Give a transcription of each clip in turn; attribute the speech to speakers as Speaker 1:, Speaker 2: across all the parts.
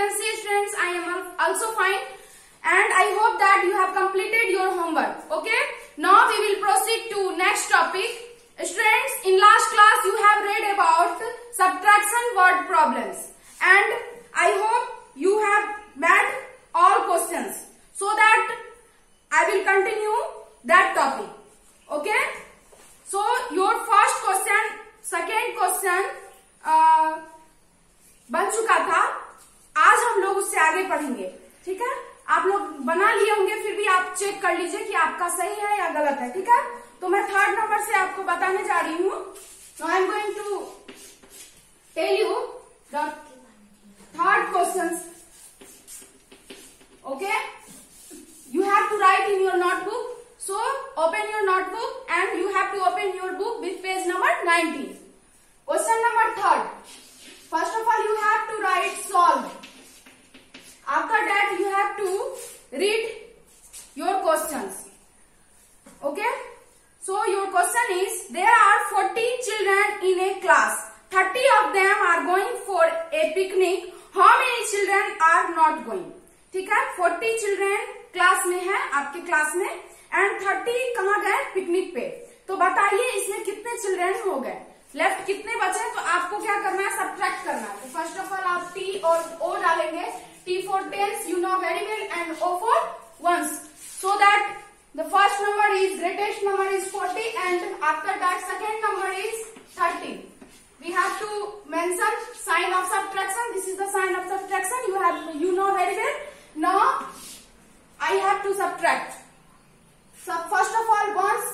Speaker 1: can see, students, I am also fine, and I hope that you have completed your homework. Okay, now we will proceed to next topic. Students, in last class you have read about subtraction word problems, and I hope you have met all questions, so that I will continue that topic. Okay, so your first question, second question बन चुका था, आज हम लोग उससे आगे पढ़ेंगे. ठीक है, आप लोग बना लिए होंगे, फिर भी आप चेक कर लीजिए कि आपका सही है या गलत है. ठीक है, तो मैं थर्ड नंबर से आपको बताने जा रही हूँ. Now I am going to tell you the third question. Okay, you have to write in your notebook. So open your notebook and you have to open your book with page number 19. Question number third. First of all, you have to write solve. After that, you have to read your questions. Okay. So your question is: there are 40 children in a class. 30 of them are going for a picnic. How many children are not going? ठीक है, 40 children class में है, आपके class में, and 30 कहाँ गए? Picnic पे. तो बताइए इसमें कितने चिल्ड्रेन हो गए, लेफ्ट कितने बचे? तो आपको क्या करना है? सब्ट्रैक्ट करना है. तो फर्स्ट ऑफ ऑल आप टी और ओ डालेंगे. T for tens, you know very well, and O for ones, so that the first number is greatest number is 40 and after that second number is 30. We have to mention sign of subtraction. This is the sign of subtraction. You know very well. Now I have to subtract. So first of all, ones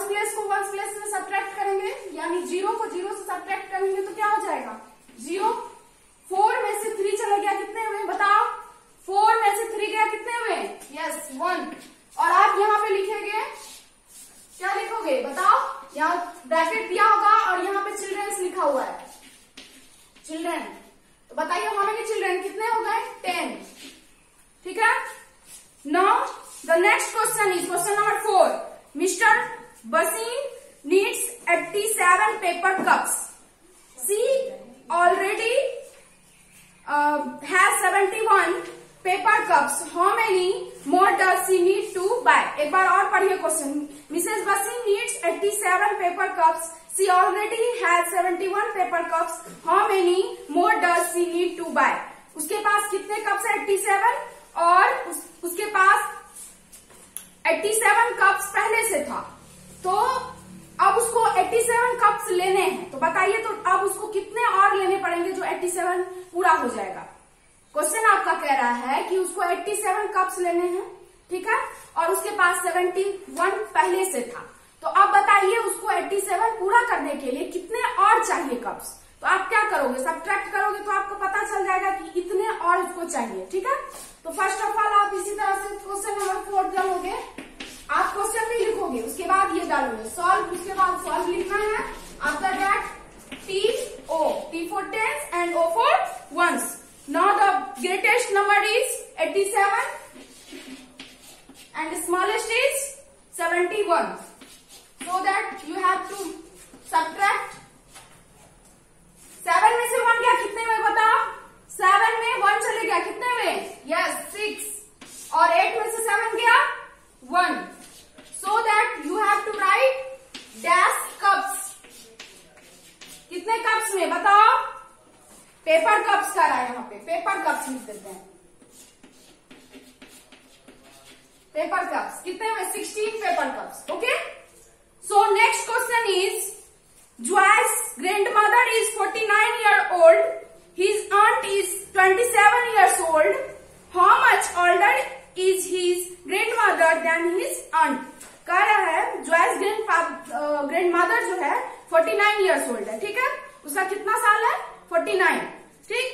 Speaker 1: place को ones place से subtract करेंगे, यानी 0 को 0 से subtract करेंगे तो क्या हो जाएगा? 0. 4 में से 3 चला गया, कितने हुए बताओ? 4 में से 3 गया, कितने हुए? यस, 1. और आप यहाँ पे लिखेंगे, क्या लिखोगे बताओ? यहाँ ब्रैकेट दिया होगा और यहाँ पे चिल्ड्रंस लिखा हुआ है, चिल्ड्रन. तो बताइए हाउ मेनी चिल्ड्रन, कितने हो गए? 10. ठीक है. Now the next question is question number 4. Mr Basin needs 87 paper cups. She already has 71 paper cups. How many more does she need to buy? एक बार और पढ़िए question. Mrs Basin needs 87 paper cups. She already has 71 paper cups. How many more does she need to buy? उसके पास कितने cups है? 87. और उसके पास 87 cups पहले से था, तो अब उसको 87 कप्स लेने हैं. तो बताइए, तो अब उसको कितने और लेने पड़ेंगे जो 87 पूरा हो जाएगा? क्वेश्चन आपका कह रहा है कि उसको 87 कप्स लेने हैं. ठीक है, और उसके पास 71 पहले से था. तो अब बताइए उसको 87 पूरा करने के लिए कितने और चाहिए कप्स? तो आप क्या करोगे? सब्ट्रैक्ट करोगे तो आपको पता चल जाएगा कि इतने और उसको चाहिए. ठीक है, तो फर्स्ट ऑफ ऑल आप इसी तरह से क्वेश्चन नंबर 4 डालोगे. आप क्वेश्चन भी लिखोगे, उसके बाद ये डालोगे सॉल्व, उसके बाद सॉल्व लिखना है. After that T O, T for tens and O for ones. Now the greatest number is 87 and smallest is 71. So that you have to subtract. 7 में से 1 गया, कितने में बताओ? 7 में 1 चले गया, कितने में? Yes, 6. और 8 में से 7 गया, 1. So that you have to write dash cups. कितने कप्स में बताओ? पेपर कप्स का रहा है यहाँ पे, पेपर कप्स लिख देते हैं. पेपर कप्स कितने में? 16 paper cups. Okay. So next question is, Joy's grandmother is 49 years old. His aunt is 27 years old. How much older is his grandmother than his aunt? कह रहा है Joy's grandmother जो है 49 years old है. ठीक है, उसका कितना साल है? 49. ठीक.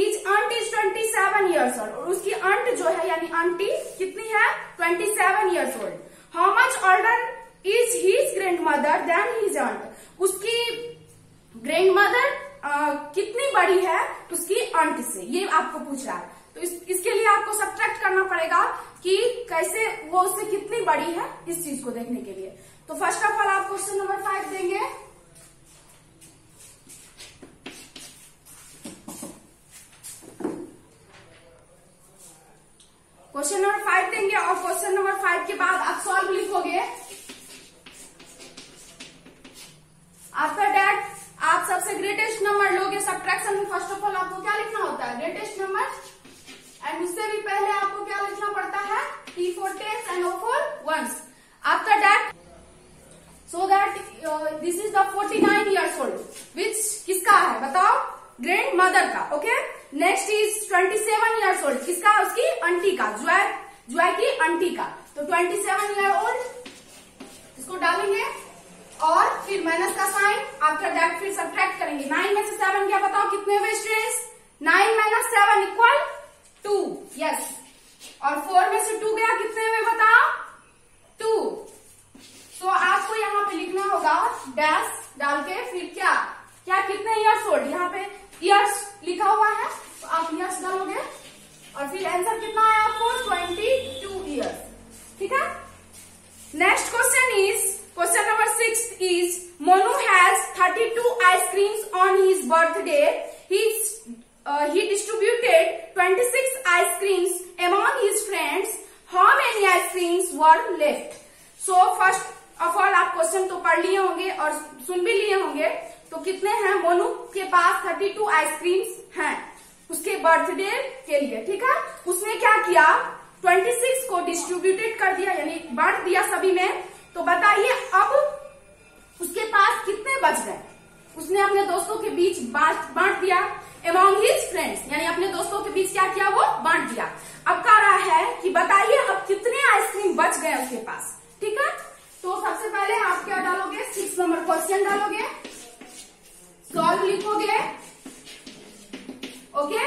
Speaker 1: His aunt is 27 years old. और उसकी aunt जो है यानी आंटी कितनी है? 27 years old. How much older is his grandmother than his aunt? उसकी ग्रैंडमदर कितनी बड़ी है उसकी आंट से, ये आपको पूछ रहा है. तो इसके लिए आपको सब्ट्रैक्ट करना पड़ेगा कि कैसे वो उससे कितनी बड़ी है, इस चीज को देखने के लिए. तो फर्स्ट ऑफ ऑल आप क्वेश्चन नंबर 5 देंगे. द 49 years old, which किसका है बताओ? ग्रैंड मदर का. Okay, next is 27 years old, किसका? उसकी आंटी का, जुआ की आंटी का. तो 27 year old इसको डालेंगे और फिर माइनस का साइन. आफ्टर दैट फिर सब्ट्रैक्ट करेंगे. 9 में से 7 क्या बताओ कितने हुए स्टूडेंट्स? 9 minus 7 equal 2. यस. और 4 में से 2 गया, कितने हुए बताओ? 2. तो आपको यहाँ पे लिखना होगा डैश डाल के फिर क्या कितने इयर्स ओल्ड, यहाँ पे इयर्स लिखा हुआ है तो आप इयर्स डालोगे और फिर आंसर कितना है आपको? 22 इयर्स. ठीक है. Next question number 6 is Monu has 32 ice creams on his birthday. He distributed 26 ice creams among his friends. How many ice creams were left? So first of all आप क्वेश्चन तो पढ़ लिए होंगे और सुन भी लिए होंगे. तो कितने हैं? मोनू के पास 32 आइसक्रीम्स हैं उसके बर्थडे के लिए. ठीक है. उसने क्या किया? 26 को डिस्ट्रीब्यूटेड कर दिया, यानी बांट दिया सभी में. तो बताइए अब उसके पास कितने बच गए? उसने अपने दोस्तों के बीच बांट दिया. among his friends, यानी अपने दोस्तों के बीच क्या किया? वो बांट दिया. अब कह रहा है कि बताइए अब कितने आइसक्रीम बच गए उसके पास. ठीक है. तो सबसे पहले आप क्या डालोगे? 6 नंबर क्वेश्चन डालोगे, सॉल्व लिखोगे. ओके.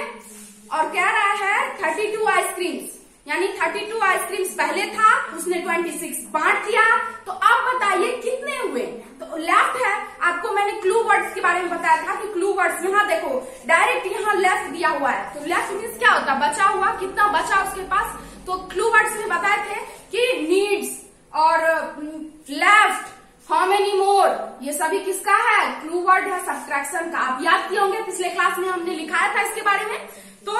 Speaker 1: और कह रहा है 32 आइसक्रीम्स, यानी 32 आइसक्रीम्स पहले था, उसने 26 बांट दिया. तो आप बताइए कितने हुए? तो लेफ्ट है. आपको मैंने क्लू वर्ड्स के बारे में बताया था कि क्लू वर्ड्स यहाँ देखो डायरेक्ट यहाँ लेफ्ट दिया हुआ है. तो लेफ्ट मीन्स क्या होता है? बचा हुआ. कितना बचा उसके पास? तो क्लू वर्ड्स में बताए थे कि नीड्स और लेफ्ट, हाउ मेनी मोर, ये सभी किसका है? क्लू वर्ड है, सब्ट्रैक्शन का. आप याद किए होंगे, पिछले क्लास में हमने लिखाया था इसके बारे में. तो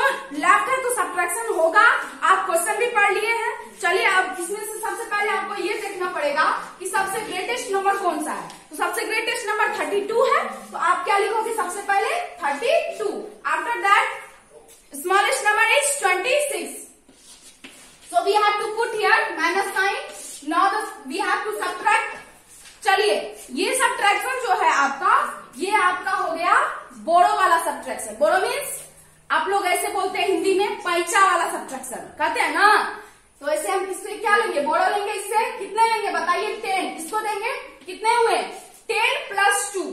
Speaker 1: लेफ्ट है तो सब्ट्रैक्शन होगा. आप क्वेश्चन भी पढ़ लिए हैं. चलिए अब इसमें से सबसे पहले आपको ये देखना पड़ेगा कि सबसे ग्रेटेस्ट नंबर कौन सा है. तो सबसे ग्रेटेस्ट नंबर 32 है. तो आप क्या लिखोगे? सबसे पहले 32. After that smallest number is 26. So we have to put here minus sign. Now we have to subtract. चलिए ये सब्ट्रैक्शन जो है आपका, ये आपका हो गया बोरो वाला सब्ट्रैक्शन. बोरो मीन्स आप लोग ऐसे बोलते हैं हिंदी में पैचा वाला सब्ट्रैक्शन कहते हैं ना. तो ऐसे हम इससे क्या लेंगे? बोरो लेंगे. इससे कितने लेंगे बताइए? 10. इसको देंगे. कितने हुए? 10 प्लस 2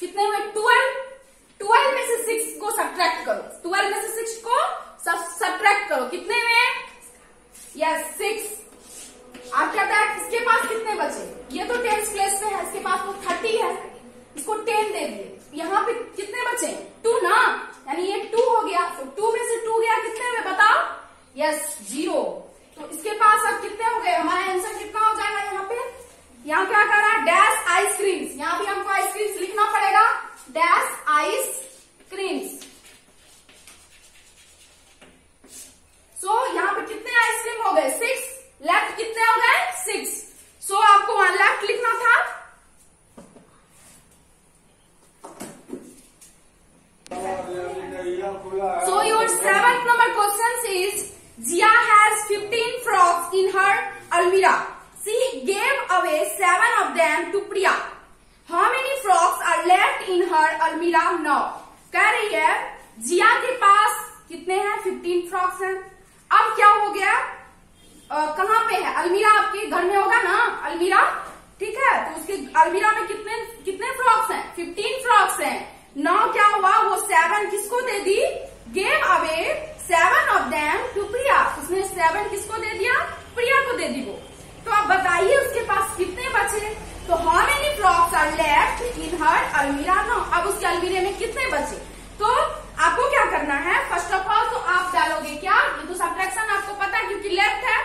Speaker 1: कितने हुए? 12. 12 में से 6 को सब्ट्रैक्ट करो. 12 में से 6 को सब्ट्रैक्ट करो. कितने हुए? यस 6. आप क्या था? इसके पास कितने बचे? ये तो 10 प्लेस पे है, इसके पास तो 30 है, इसको 10 दे दिए. यहाँ पे कितने बचे? 2 ना, यानी ये 2 हो गया. तो 2 में से 2 गया, कितने हुए बताओ? यस 0. तो इसके पास अब कितने हो गए? हमारा आंसर कितना हो जाएगा? यहाँ पे यहाँ क्या कर रहा है? Dash ice creams. यहाँ भी हमको आइसक्रीम्स लिखना पड़ेगा. Dash ice creams. सो यहाँ पे कितने आइसक्रीम हो गए? 6. लेफ्ट कितने हो गए? 6. सो आपको वहां लेफ्ट लिखना था. So your 7th number question is Jia has 15 frogs in her almirah. She gave away 7 of them to Priya. How many frogs are left in her almirah now? कह रही है जिया के पास कितने हैं? 15 फ्रॉक्स हैं. अब क्या हो गया? कहाँ पे है? अलमीरा आपके घर में होगा ना अलमीरा. ठीक है. तो उसके अलमीरा में कितने फ्रॉक्स हैं? 15 फ्रॉक्स हैं. नौ क्या हुआ? वो 7 किसको दे दी? Gave away 7 of them to Priya. उसने 7 किसको दे दिया? प्रिया को दे दी वो. तो आप बताइए उसके पास कितने बचे? तो how many frocks are left in her अलमीरा नाउ. अब उसके अलमीरे में कितने बचे? तो आपको क्या करना है? फर्स्ट ऑफ ऑल तो आप डालोगे क्या? ये तो सब्ट्रैक्शन आपको पता है क्योंकि लेफ्ट है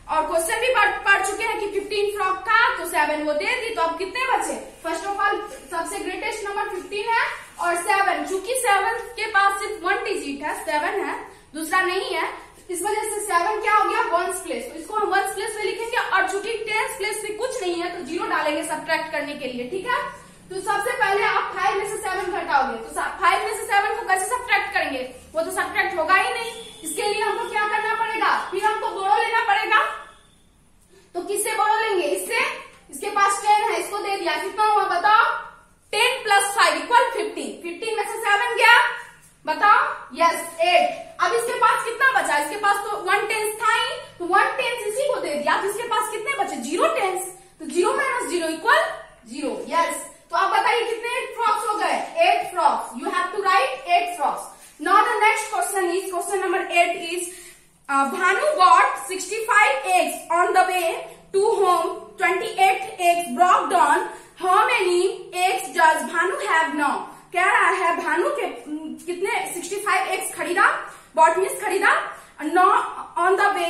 Speaker 1: और क्वेश्चन भी पढ़ चुके हैं कि 15 फ्रॉक था तो 7 वो दे दी. तो अब कितने बचे? फर्स्ट ऑफ ऑल सबसे ग्रेटेस्ट नंबर 15 है और 7, चूंकि 7 के पास सिर्फ 1 डिजिट है, 7 है, दूसरा नहीं है, इस वजह से 7 क्या हो गया? 1s place. तो इसको हम 1s प्लेस में लिखेंगे और चूंकि 10s प्लेस में कुछ नहीं है तो 0 डालेंगे सब्ट्रैक्ट करने के लिए. ठीक है. तो सबसे पहले आप 5 में से 7 घटाओगे. तो 5 में से 7 को कैसे सब्ट्रैक्ट करेंगे? वो तो सब्ट्रैक्ट होगा ही नहीं. इसके लिए हमको क्या करना पड़ेगा? फिर हमको बोरो लेना पड़ेगा. तो किससे बोरो लेंगे? इससे. इसके पास 10 है, इसको दे दिया. कितना हुआ बताओ? On how many eggs does Bhanu have now. कह रहा है भानु के कितने 65 एग्स खरीदा, बॉट मीन्स खरीदा। No on the way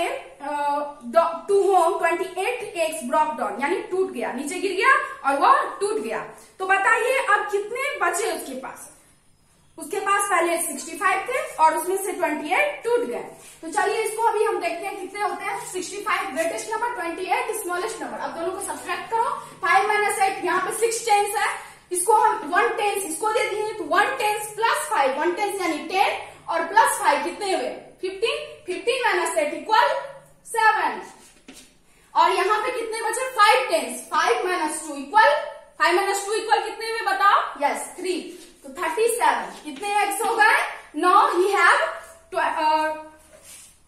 Speaker 1: to home 28 eggs broke down, यानी टूट गया, नीचे गिर गया और वो टूट गया। तो बताइए अब कितने बचे उसके पास। उसके पास पहले 65 थे और उसमें से 28 टूट गए। तो चलिए इसको अभी हम देखते हैं कितने होते हैं। 65 ग्रेटेस्ट नंबर, 28 स्मॉलेस्ट नंबर। अब दोनों को सब्ट्रैक्ट करो। 5 माइनस 8, यहाँ पे 6 टेंस है, इसको हम 1 टेंस इसको दे दिए तो 1 टेंस प्लस 5, 1 टेंस यानी 10 और प्लस 5 कितने हुए 15। 15 माइनस 8 इक्वल 7। और यहाँ पे कितने बचे 5 tens, 5 minus 2 equal 5 minus 2 equal कितने हुए बताओ, यस 3। तो 37 कितने एग्स हो गए। Now he have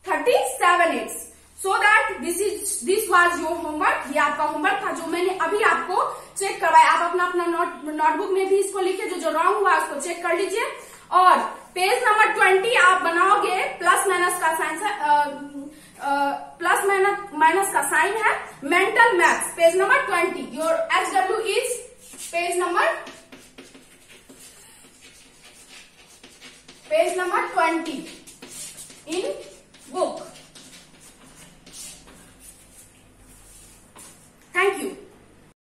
Speaker 1: 37 eggs. So that this was your homework. ये आपका होमवर्क था जो मैंने अभी आपको चेक करवाया। आप अपना अपना नोटबुक में भी इसको लिखे, जो रॉन्ग हुआ उसको चेक कर लीजिए। और पेज नंबर 20 आप बनाओगे, प्लस माइनस का साइन प्लस माइनस का साइन है, mental maths page number 20। Your SW is page number 20।